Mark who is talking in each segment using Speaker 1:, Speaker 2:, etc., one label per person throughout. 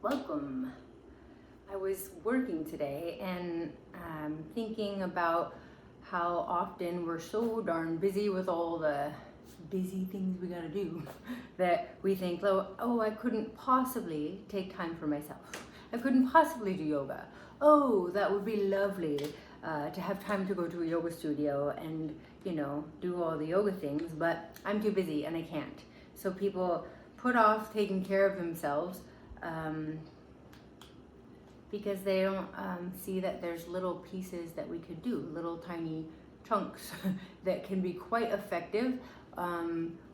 Speaker 1: Welcome. I was working today and thinking about how often we're so darn busy with all the busy things we gotta do that we think, oh, I couldn't possibly take time for myself. I couldn't possibly do yoga. Oh, that would be lovely to have time to go to a yoga studio and, do all the yoga things, but I'm too busy and I can't. So people put off taking care of themselves because they don't see that there's little pieces that we could do, little tiny chunks that can be quite effective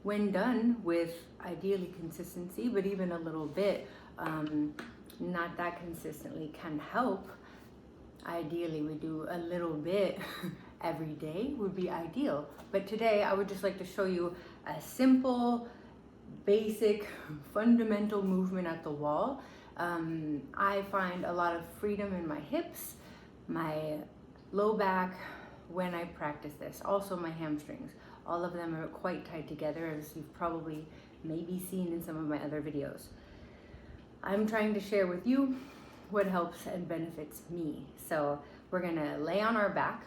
Speaker 1: when done with ideally consistency, but even a little bit, not that consistently can help. Ideally, we do a little bit every day would be ideal. But today I would just like to show you a simple, basic, fundamental movement at the wall. I find a lot of freedom in my hips, my low back when I practice this. Also my hamstrings. All of them are quite tight together, as you've probably maybe seen in some of my other videos. I'm trying to share with you what helps and benefits me. So we're gonna lay on our back,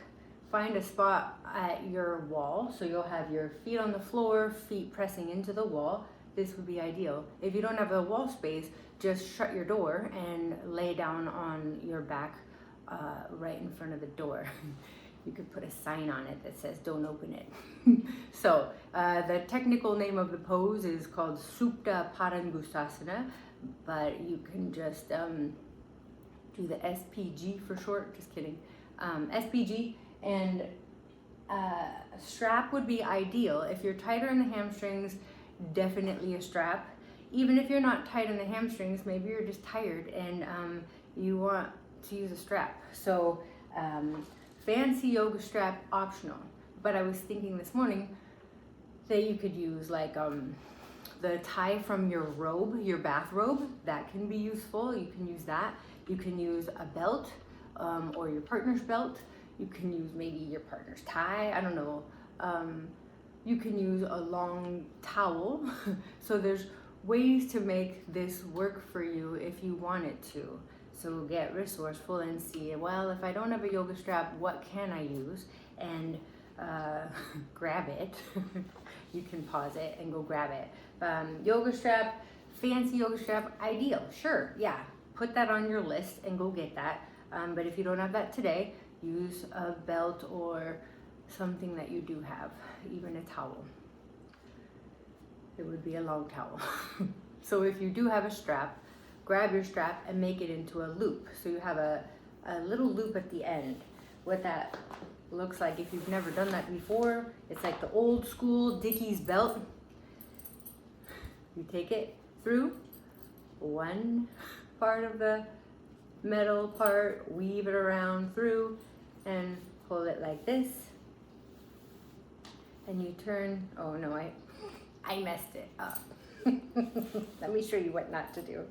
Speaker 1: find a spot at your wall. So you'll have your feet on the floor, feet pressing into the wall. This would be ideal. If you don't have a wall space, just shut your door and lay down on your back right in front of the door. You could put a sign on it that says don't open it. So the technical name of the pose is called Supta Padangusthasana, but you can just do the SPG for short, just kidding. SPG, and a strap would be ideal. If you're tighter in the hamstrings, definitely a strap. Even if you're not tight in the hamstrings, maybe you're just tired and you want to use a strap. So fancy yoga strap optional. But I was thinking this morning that you could use like the tie from your robe, your bathrobe. That can be useful. You can use that. You can use a belt or your partner's belt. You can use maybe your partner's tie. I don't know. You can use a long towel. So there's ways to make this work for you if you want it to. So get resourceful and see, well, if I don't have a yoga strap, what can I use? And grab it. You can pause it and go grab it. Yoga strap, fancy yoga strap, ideal. Sure, yeah, put that on your list and go get that. But if you don't have that today, use a belt or something that you do have, even a towel. It would be a long towel. So if you do have a strap, grab your strap and make it into a loop. So you have a little loop at the end. What that looks like, if you've never done that before, it's like the old school Dickies belt. You take it through one part of the metal part, weave it around through, and hold it like this. And you turn, oh no, I messed it up. Let me show you what not to do.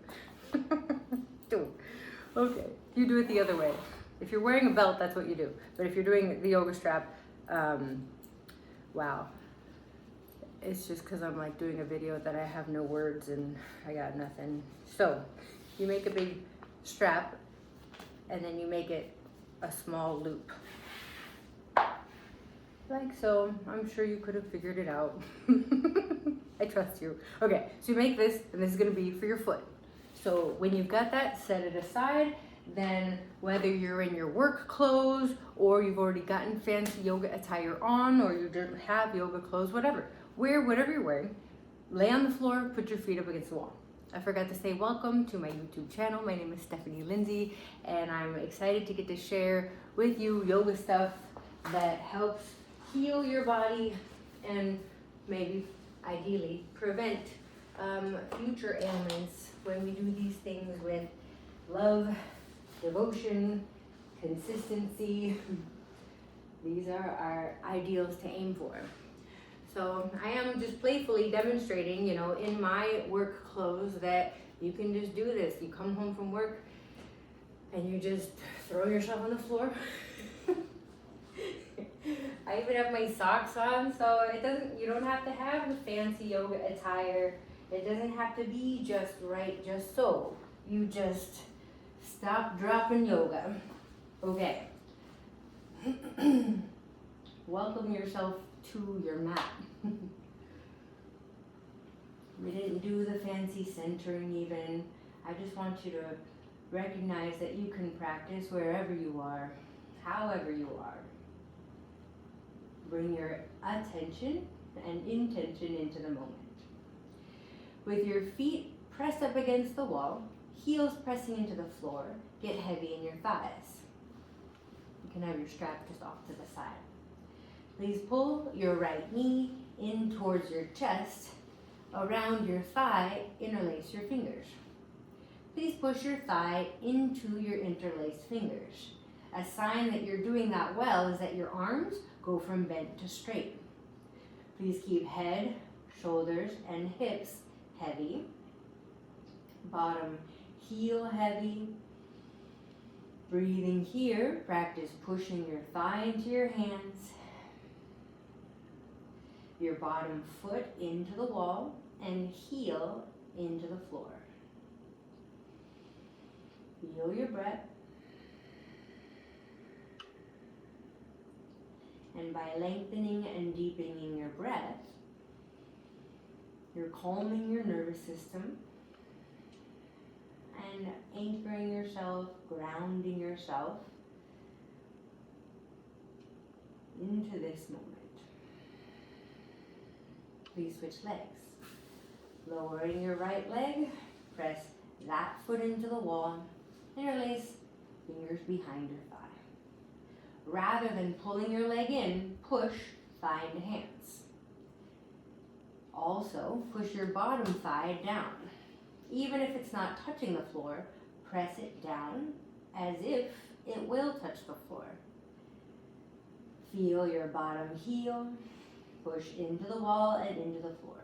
Speaker 1: Okay, you do it the other way. If you're wearing a belt, that's what you do. But if you're doing the yoga strap, wow. It's just because I'm like doing a video that I have no words and I got nothing. So you make a big strap and then you make it a small loop. Like so. I'm sure you could have figured it out. I trust you. Okay, so you make this, and this is gonna be for your foot. So when you've got that, set it aside. Then whether you're in your work clothes or you've already gotten fancy yoga attire on, or you don't have yoga clothes, whatever. Wear whatever you're wearing, lay on the floor, put your feet up against the wall. I forgot to say welcome to my YouTube channel. My name is Stephanie Lindsay, and I'm excited to get to share with you yoga stuff that helps heal your body and maybe ideally prevent future ailments when we do these things with love, devotion, consistency. These are our ideals to aim for. So I am just playfully demonstrating, in my work clothes that you can just do this. You come home from work and you just throw yourself on the floor. I even have my socks on, so you don't have to have the fancy yoga attire. It doesn't have to be just right, just so. you just stop, drop, and yoga. Okay. Welcome yourself to your mat. We didn't do the fancy centering even. I just want you to recognize that you can practice wherever you are, however you are. Bring your attention and intention into the moment. With your feet pressed up against the wall, heels pressing into the floor, get heavy in your thighs. You can have your strap just off to the side. Please pull your right knee in towards your chest, around your thigh, interlace your fingers. Please push your thigh into your interlaced fingers. A sign that you're doing that well is that your arms go from bent to straight. Please keep head, shoulders, and hips heavy. Bottom heel heavy. Breathing here, practice pushing your thigh into your hands. Your bottom foot into the wall and heel into the floor. Feel your breath. And by lengthening and deepening your breath, you're calming your nervous system and anchoring yourself, grounding yourself into this moment. Please switch legs. Lowering your right leg, press that foot into the wall, interlace fingers behind your thigh. Rather than pulling your leg in, push thigh into hands. Also, push your bottom thigh down. Even if it's not touching the floor, press it down as if it will touch the floor. Feel your bottom heel push into the wall and into the floor.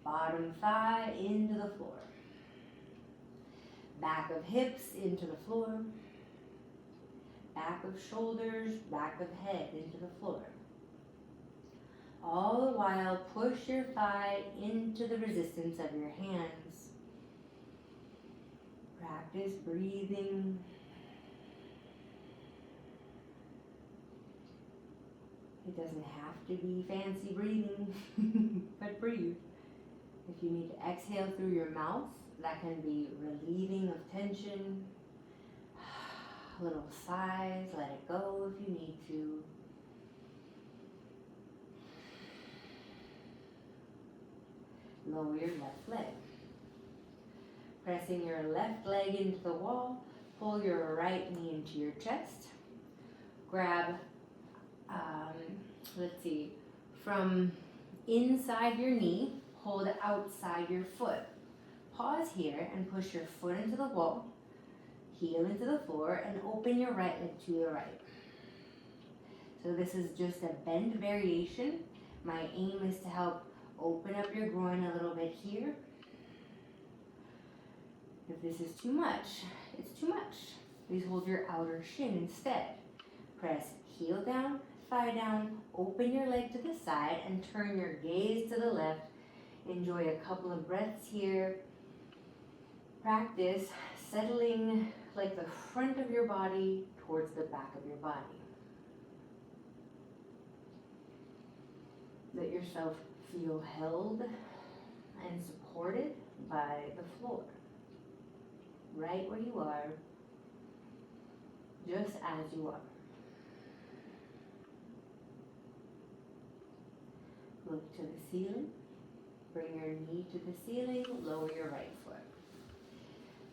Speaker 1: Bottom thigh into the floor. Back of hips into the floor. Back of shoulders, back of head into the floor. All the while, push your thigh into the resistance of your hands. Practice breathing. It doesn't have to be fancy breathing, but breathe. If you need to exhale through your mouth, that can be relieving of tension. Little sighs, let it go if you need to. Lower your left leg. Pressing your left leg into the wall, pull your right knee into your chest. Grab, from inside your knee, hold outside your foot. Pause here and push your foot into the wall, heel into the floor, and open your right leg to your right. So this is just a bend variation. My aim is to help open up your groin a little bit here. If this is too much, it's too much. Please hold your outer shin instead. Press heel down, thigh down, open your leg to the side, and turn your gaze to the left. Enjoy a couple of breaths here. Practice settling like the front of your body towards the back of your body. Let yourself feel held and supported by the floor. Right where you are, just as you are. Look to the ceiling. Bring your knee to the ceiling, lower your right foot.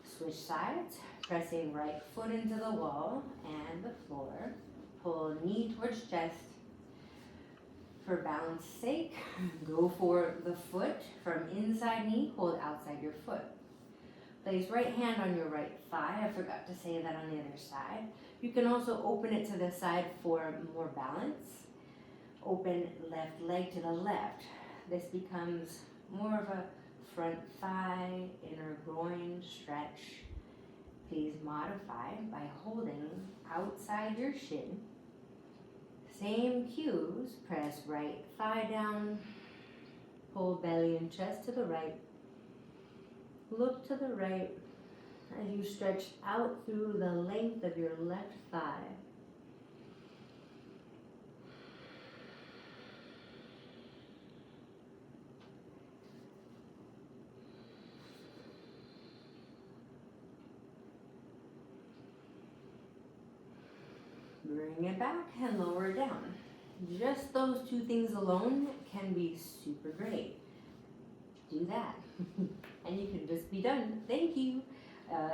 Speaker 1: Switch sides, pressing right foot into the wall and the floor. Pull knee towards chest. For balance sake, go for the foot from inside knee, hold outside your foot. Place right hand on your right thigh. I forgot to say that on the other side. You can also open it to the side for more balance. Open left leg to the left. This becomes more of a front thigh, inner groin stretch. Please modify by holding outside your shin. Same cues, press right thigh down, pull belly and chest to the right, Look to the right as you stretch out through the length of your left thigh. Bring it back and lower it down. Just those two things alone can be super great. Do that. And you can just be done. Thank you.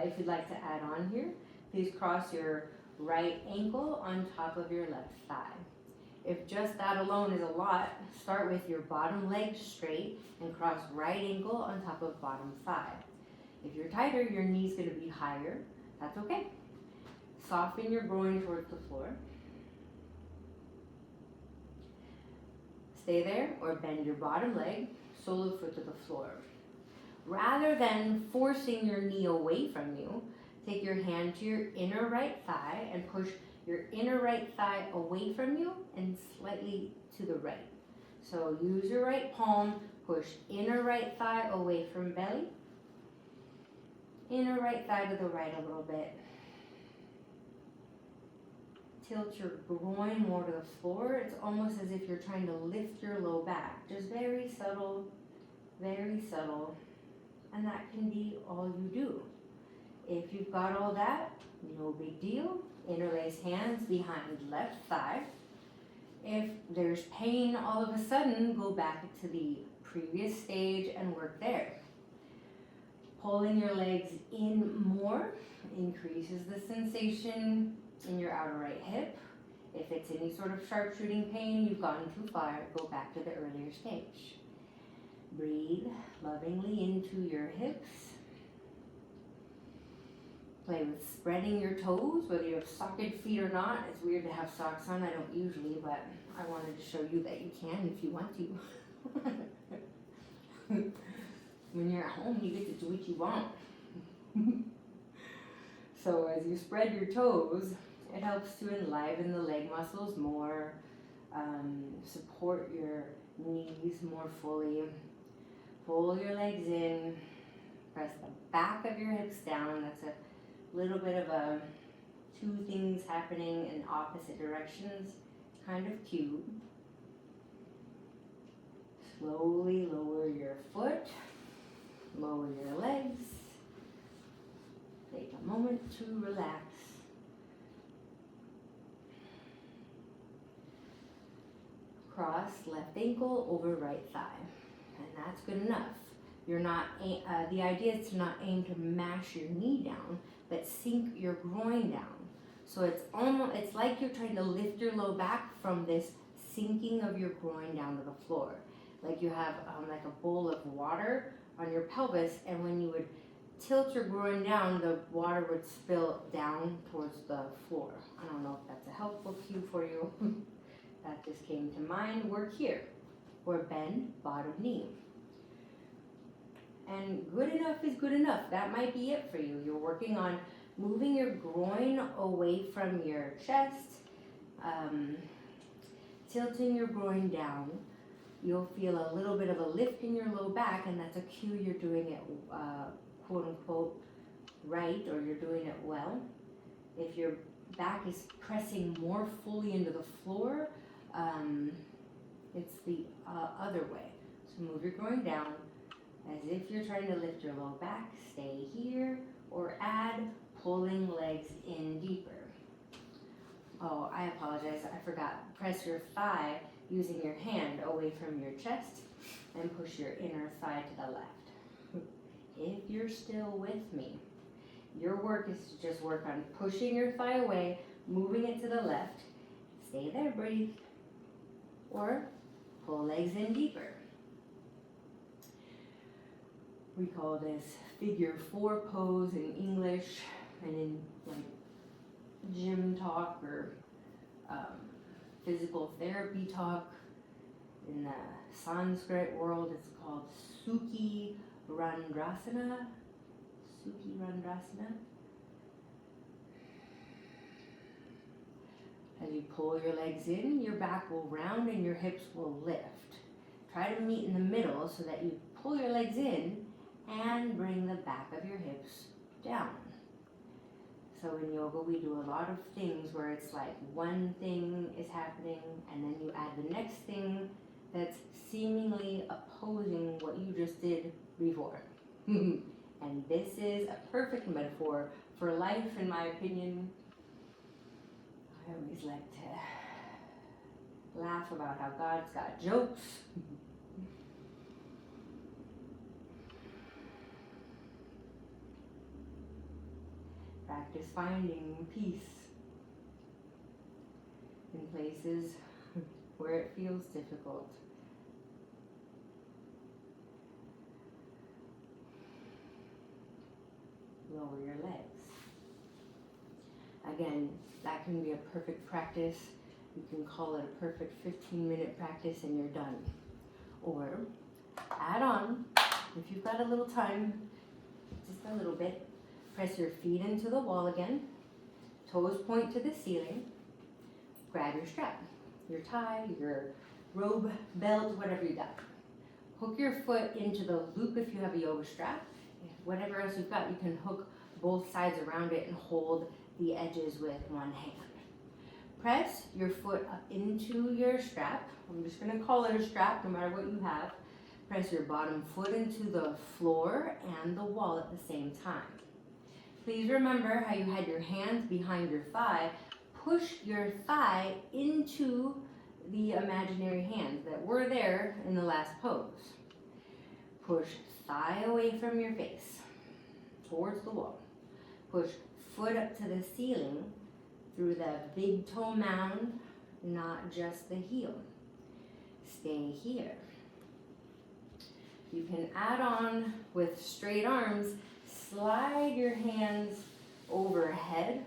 Speaker 1: If you'd like to add on here, please cross your right ankle on top of your left thigh. If just that alone is a lot, start with your bottom leg straight and cross right ankle on top of bottom thigh. If you're tighter, your knee's going to be higher. That's okay. Soften your groin towards the floor. Stay there or bend your bottom leg, sole of foot to the floor. Rather than forcing your knee away from you, take your hand to your inner right thigh and push your inner right thigh away from you and slightly to the right. So use your right palm, push inner right thigh away from belly, inner right thigh to the right a little bit. Tilt your groin more to the floor. It's almost as if you're trying to lift your low back. Just very subtle, and that can be all you do. If you've got all that, no big deal. Interlace hands behind left thigh. If there's pain all of a sudden, go back to the previous stage and work there. Pulling your legs in more increases the sensation in your outer right hip. If it's any sort of sharpshooting pain, you've gone too far, go back to the earlier stage. Breathe lovingly into your hips. Play with spreading your toes, whether you have socked feet or not. It's weird to have socks on, I don't usually, but I wanted to show you that you can if you want to. When you're at home, you get to do what you want. So as you spread your toes, it helps to enliven the leg muscles more, support your knees more fully. Pull your legs in, press the back of your hips down. That's a little bit of a two things happening in opposite directions kind of cue. Slowly lower your foot, lower your legs. Take a moment to relax. Cross left ankle over right thigh, and that's good enough. You're not. The idea is to not aim to mash your knee down, but sink your groin down. So it's like you're trying to lift your low back from this sinking of your groin down to the floor, like you have like a bowl of water on your pelvis, and when you would tilt your groin down, the water would spill down towards the floor. I don't know if that's a helpful cue for you. That just came to mind. Work here. Or bend bottom knee. And good enough is good enough. That might be it for you. You're working on moving your groin away from your chest, tilting your groin down. You'll feel a little bit of a lift in your low back, and that's a cue you're doing it quote unquote right, or you're doing it well. If your back is pressing more fully into the floor, it's the other way. So move your groin down as if you're trying to lift your low back. Stay here, or add pulling legs in deeper. Oh, I apologize, I forgot. Press your thigh using your hand away from your chest and push your inner thigh to the left. If you're still with me, your work is to just work on pushing your thigh away, moving it to the left. Stay there, breathe. Or pull legs in deeper. We call this figure 4 pose in English, and in like gym talk or physical therapy talk. In the Sanskrit world, it's called Randrasana. As you pull your legs in, your back will round and your hips will lift. Try to meet in the middle so that you pull your legs in and bring the back of your hips down. So in yoga we do a lot of things where it's like one thing is happening and then you add the next thing that's seemingly opposing what you just did before. And this is a perfect metaphor for life, in my opinion. I always like to laugh about how God's got jokes. Practice finding peace in places where it feels difficult. Lower your legs. Again, that can be a perfect practice. You can call it a perfect 15-minute practice and you're done. Or add on, if you've got a little time, just a little bit, press your feet into the wall again, toes point to the ceiling, grab your strap, your tie, your robe, belt, whatever you got. Hook your foot into the loop if you have a yoga strap. Whatever else you've got, you can hook both sides around it and hold the edges with one hand. Press your foot up into your strap. I'm just going to call it a strap no matter what you have. Press your bottom foot into the floor and the wall at the same time. Please remember how you had your hands behind your thigh. Push your thigh into the imaginary hands that were there in the last pose. Push thigh away from your face, towards the wall. Push foot up to the ceiling through the big toe mound, not just the heel. Stay here. You can add on with straight arms. Slide your hands overhead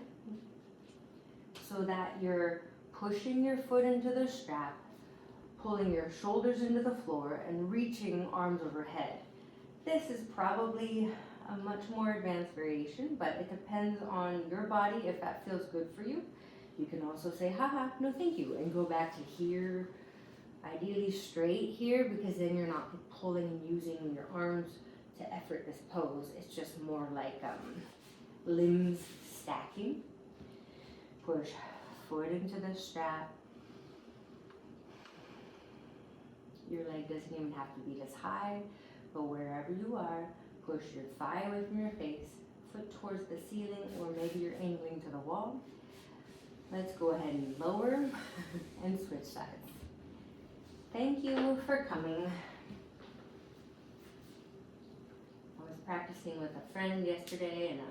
Speaker 1: so that you're pushing your foot into the strap, pulling your shoulders into the floor, and reaching arms overhead. This is probably a much more advanced variation, but it depends on your body if that feels good for you. You can also say, haha, no thank you, and go back to here, ideally straight here, because then you're not pulling and using your arms to effort this pose. It's just more like limbs stacking. Push foot into the strap. Your leg doesn't even have to be this high, but wherever you are, push your thigh away from your face, foot towards the ceiling, or maybe you're angling to the wall. Let's go ahead and lower and switch sides. Thank you for coming. I was practicing with a friend yesterday and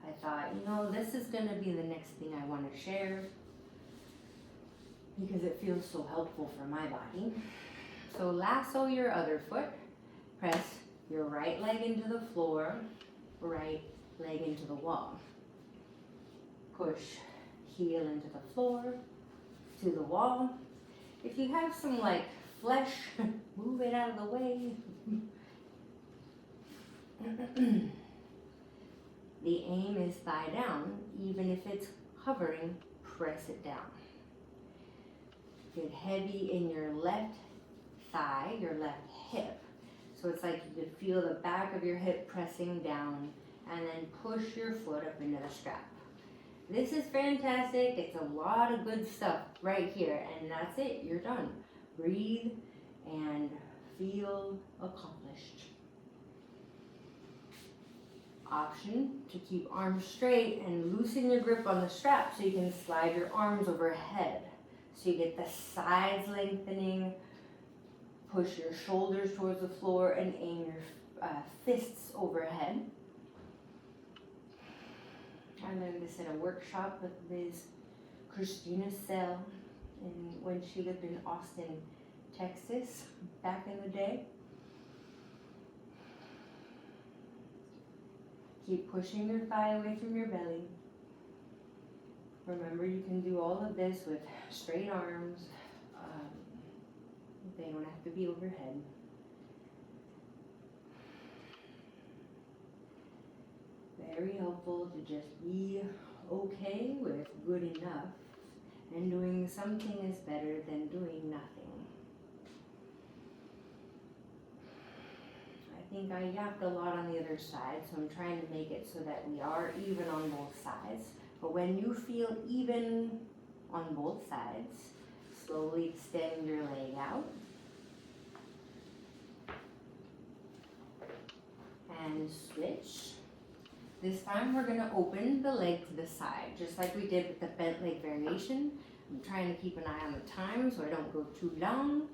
Speaker 1: I thought, this is going to be the next thing I want to share because it feels so helpful for my body. So lasso your other foot, press your right leg into the floor, right leg into the wall. Push heel into the floor, to the wall. If you have some flesh, move it out of the way. The aim is thigh down. Even if it's hovering, press it down. Get heavy in your left thigh, your left hip. So it's like you could feel the back of your hip pressing down, and then push your foot up into the strap. This is fantastic. It's a lot of good stuff right here, and that's it. You're done. Breathe and feel accomplished. Option to keep arms straight and loosen your grip on the strap so you can slide your arms overhead. So you get the sides lengthening, push your shoulders towards the floor, and aim your fists overhead. I learned this at a workshop with Ms. Christina Sell when she lived in Austin, Texas, back in the day. Keep pushing your thigh away from your belly. Remember, you can do all of this with straight arms. They don't have to be overhead. Very helpful to just be okay with good enough, and doing something is better than doing nothing. I think I yapped a lot on the other side, so I'm trying to make it so that we are even on both sides. But when you feel even on both sides, slowly extend your leg out. And switch. This time we're going to open the leg to the side, just like we did with the bent leg variation. I'm trying to keep an eye on the time so I don't go too long,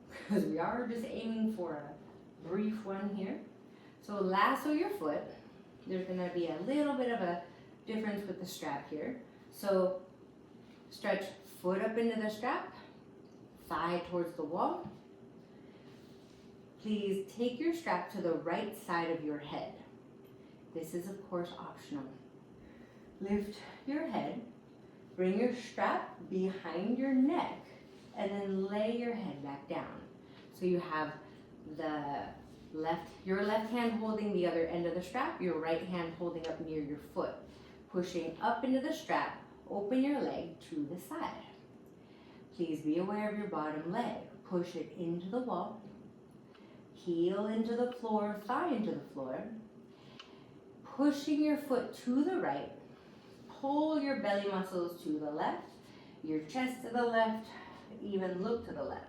Speaker 1: because we are just aiming for a brief one here. So lasso your foot. There's going to be a little bit of a difference with the strap here. So stretch foot up into the strap, thigh towards the wall. Please take your strap to the right side of your head. This is of course optional. Lift your head, bring your strap behind your neck, and then lay your head back down. So you have your left hand holding the other end of the strap, your right hand holding up near your foot. Pushing up into the strap, open your leg to the side. Please be aware of your bottom leg. Push it into the wall. Heel into the floor, thigh into the floor. Pushing your foot to the right. Pull your belly muscles to the left, your chest to the left, even look to the left.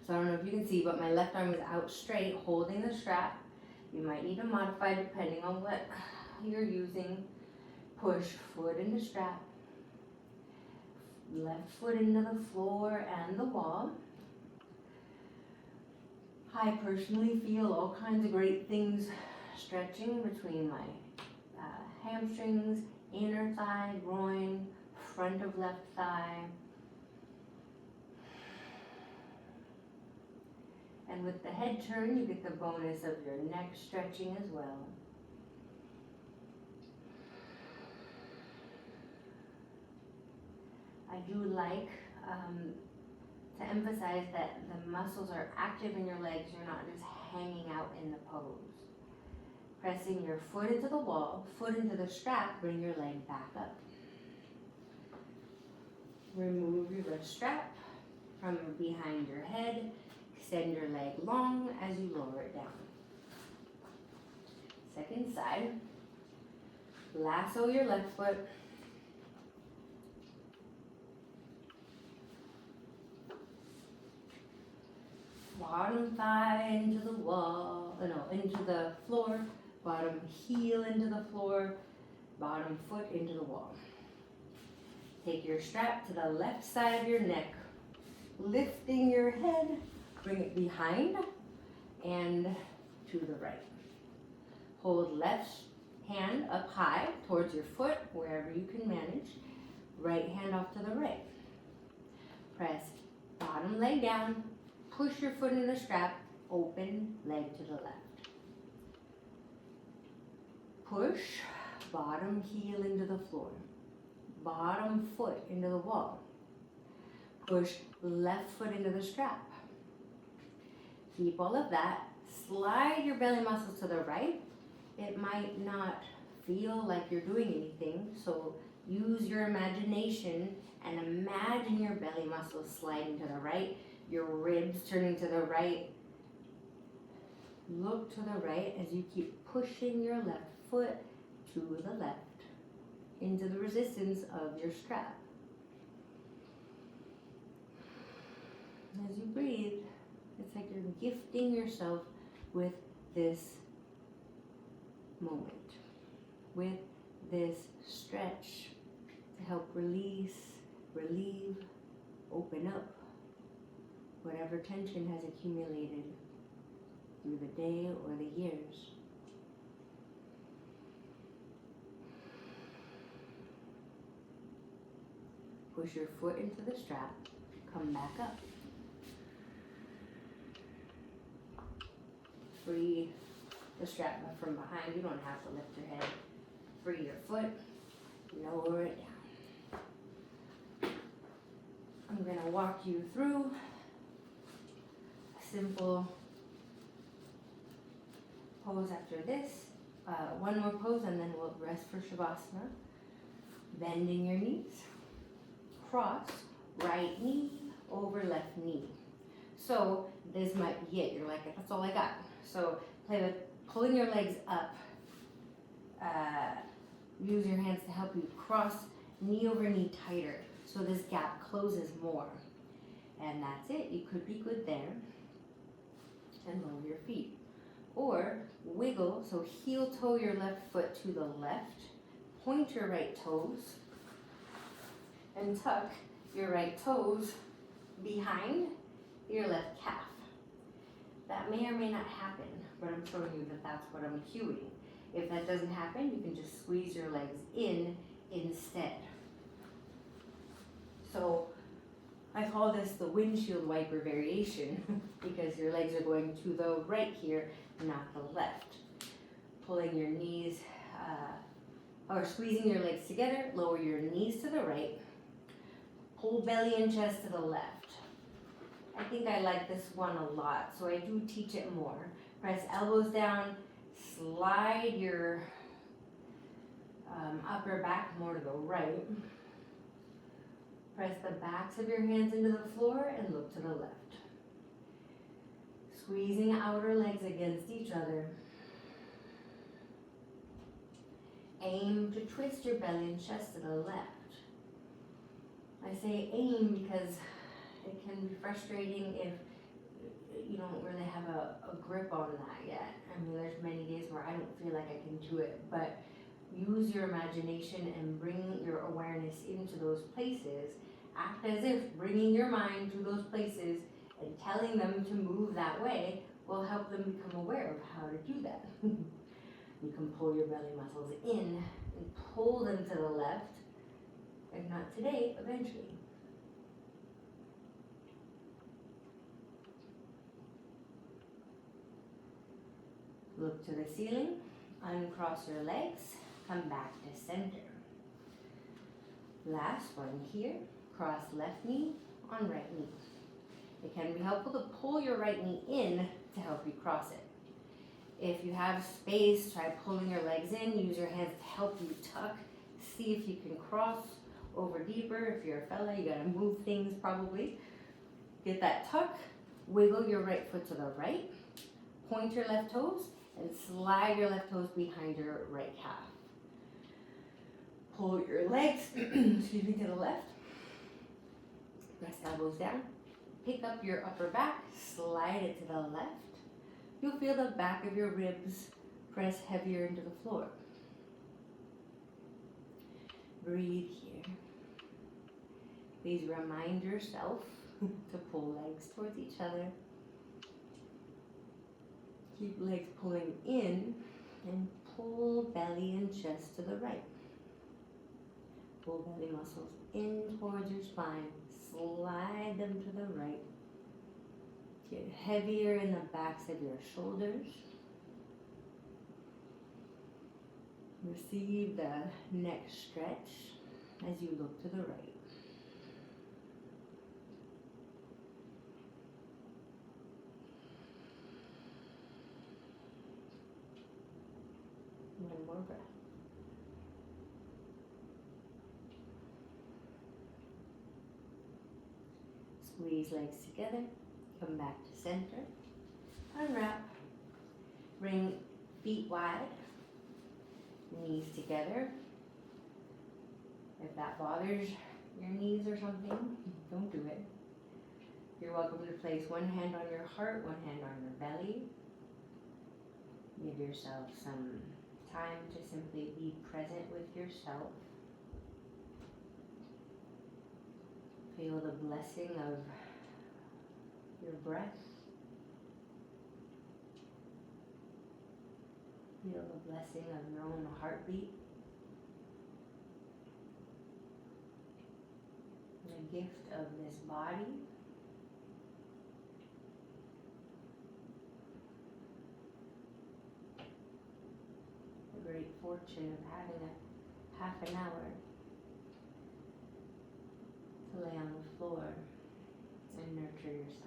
Speaker 1: So I don't know if you can see, but my left arm is out straight, holding the strap. You might need to modify depending on what you're using. Push foot into strap. Left foot into the floor and the wall. I personally feel all kinds of great things stretching between my hamstrings, inner thigh, groin, front of left thigh. And with the head turn, you get the bonus of your neck stretching as well. I do like to emphasize that the muscles are active in your legs. You're not just hanging out in the pose. Pressing your foot into the wall, foot into the strap, bring your leg back up. Remove your strap from behind your head. Extend your leg long as you lower it down. Second side. Lasso your left foot. Bottom thigh into the wall, into the floor. Bottom heel into the floor. Bottom foot into the wall. Take your strap to the left side of your neck. Lifting your head, bring it behind and to the right. Hold left hand up high towards your foot, wherever you can manage. Right hand off to the right. Press bottom leg down. Push your foot in the strap, open leg to the left. Push, bottom heel into the floor. Bottom foot into the wall. Push left foot into the strap. Keep all of that. Slide your belly muscles to the right. It might not feel like you're doing anything, so use your imagination and imagine your belly muscles sliding to the right. Your ribs turning to the right. Look to the right as you keep pushing your left foot to the left into the resistance of your strap. As you breathe, it's like you're gifting yourself with this moment, with this stretch to help release, relieve, open up whatever tension has accumulated through the day or the years. Push your foot into the strap, come back up. Free the strap from behind. You don't have to lift your head. Free your foot, lower it down. I'm going to walk you through simple pose after this. One more pose and then we'll rest for Savasana. Bending your knees. Cross right knee over left knee. So this might be it. You're like, that's all I got. So play with pulling your legs up. Use your hands to help you cross knee over knee tighter so this gap closes more. And that's it. You could be good there. And lower your feet. Or wiggle, so heel toe your left foot to the left, point your right toes, and tuck your right toes behind your left calf. That may or may not happen, but I'm showing you that that's what I'm cueing. If that doesn't happen, you can just squeeze your legs in instead. So I call this the windshield wiper variation because your legs are going to the right here, not the left. Pulling your knees, or squeezing your legs together, lower your knees to the right, pull belly and chest to the left. I think I like this one a lot, so I do teach it more. Press elbows down, slide your upper back more to the right. Press the backs of your hands into the floor and look to the left. Squeezing outer legs against each other. Aim to twist your belly and chest to the left. I say aim because it can be frustrating if you don't really have a grip on that yet. I mean, there's many days where I don't feel like I can do it, but use your imagination and bring your awareness into those places. Act as if bringing your mind to those places and telling them to move that way will help them become aware of how to do that. You can pull your belly muscles in and pull them to the left, and not today, eventually. Look to the ceiling, uncross your legs, come back to center. Last one here, cross left knee on right knee. It can be helpful to pull your right knee in to help you cross it. If you have space, try pulling your legs in, use your hands to help you tuck. See if you can cross over deeper. If you're a fella, you gotta move things probably. Get that tuck, wiggle your right foot to the right, point your left toes, and slide your left toes behind your right calf. Pull your legs, excuse me, to the left. Press elbows down. Pick up your upper back, slide it to the left. You'll feel the back of your ribs press heavier into the floor. Breathe here. Please remind yourself to pull legs towards each other. Keep legs pulling in and pull belly and chest to the right. Pull belly muscles in towards your spine. Slide them to the right. Get heavier in the backs of your shoulders. Receive the neck stretch as you look to the right. One more breath. Squeeze legs together. Come back to center. Unwrap. Bring feet wide. Knees together. If that bothers your knees or something, don't do it. You're welcome to place one hand on your heart, one hand on your belly. Give yourself some time to simply be present with yourself. Feel the blessing of your breath. Feel the blessing of your own heartbeat. The gift of this body. The great fortune of having a half an hour to lay on the floor and nurture yourself.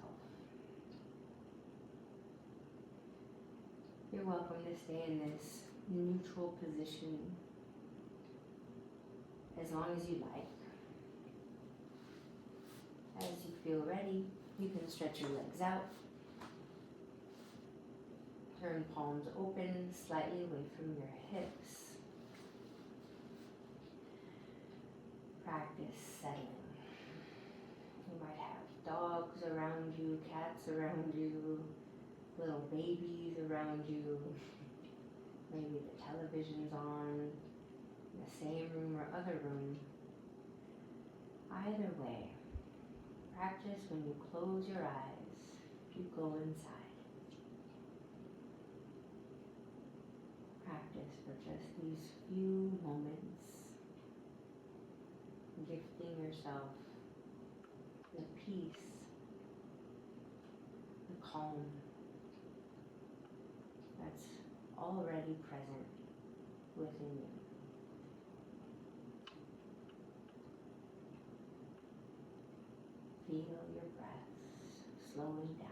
Speaker 1: You're welcome to stay in this neutral position as long as you like. As you feel ready, you can stretch your legs out. Turn palms open, slightly away from your hips. Practice settling. You might have dogs around you, cats around you, little babies around you. Maybe the television's on in the same room or other room. Either way, practice when you close your eyes, you go inside. Practice for just these few moments, gifting yourself the peace, the calm that's already present within you. Feel your breaths slowing down.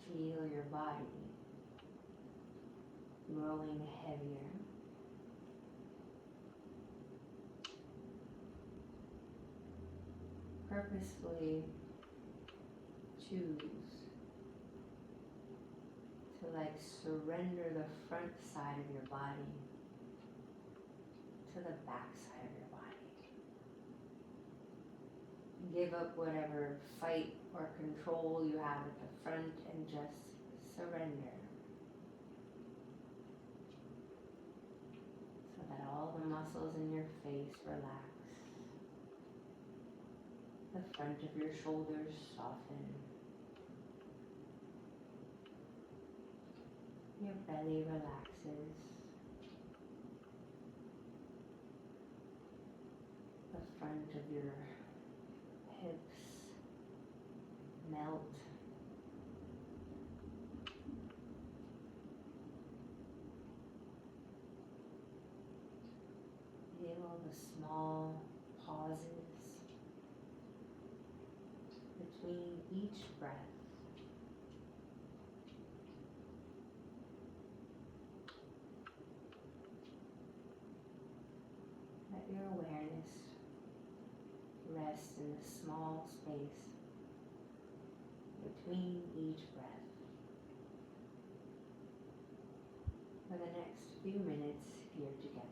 Speaker 1: Feel your body growing heavier. Purposefully choose to surrender the front side of your body to the back side of your body. Give up whatever fight or control you have at the front and just surrender. So that all the muscles in your face relax. The front of your shoulders soften. Your belly relaxes. The front of your hips melt. Feel the small pauses between each breath. Let your awareness rest in the small space between each breath. For the next few minutes here together.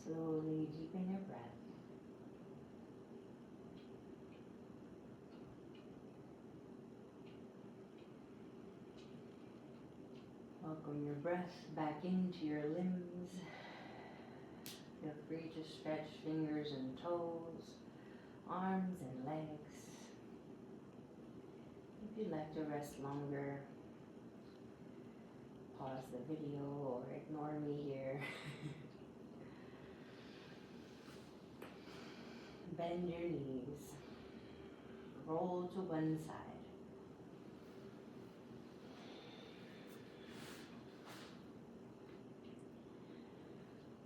Speaker 1: Slowly deepen your breath. Welcome your breath back into your limbs. Feel free to stretch fingers and toes, arms and legs. If you'd like to rest longer, pause the video or ignore me here. Bend your knees. Roll to one side.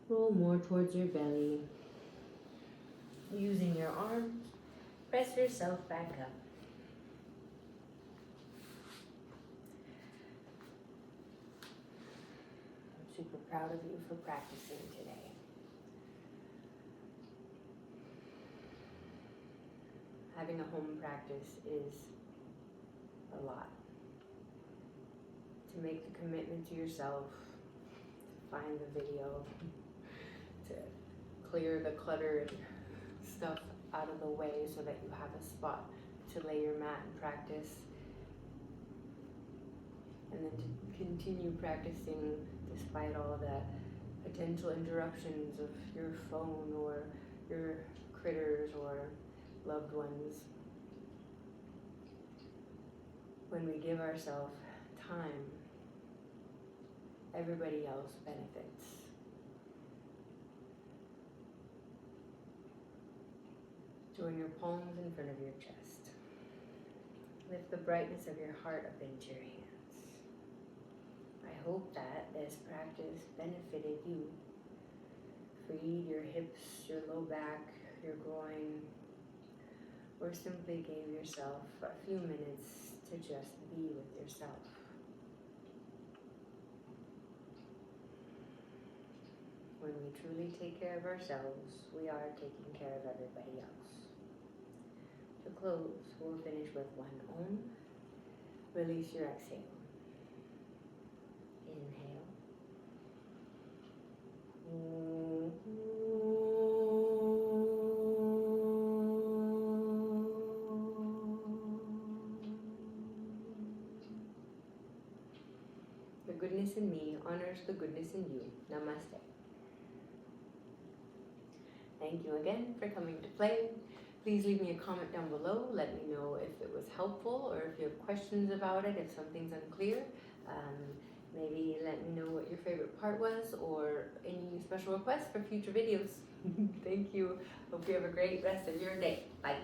Speaker 1: Roll more towards your belly. Using your arms, press yourself back up. I'm super proud of you for practicing today. Having a home practice is a lot. To make the commitment to yourself, to find the video, to clear the cluttered stuff out of the way so that you have a spot to lay your mat and practice, and then to continue practicing despite all the potential interruptions of your phone or your critters or loved ones. When we give ourselves time, everybody else benefits. Join your palms in front of your chest. Lift the brightness of your heart up into your hands. I hope that this practice benefited you. Freed your hips, your low back, your groin, or simply gave yourself a few minutes to just be with yourself. When we truly take care of ourselves, we are taking care of everybody else. To close, we'll finish with one Om. Release your exhale. Inhale. The goodness in me honors the goodness in you. Namaste. Thank you again for coming to play. Please leave me a comment down below. Let me know if it was helpful or if you have questions about it, if something's unclear. Maybe let me know what your favorite part was or any special requests for future videos. Thank you. Hope you have a great rest of your day. Bye.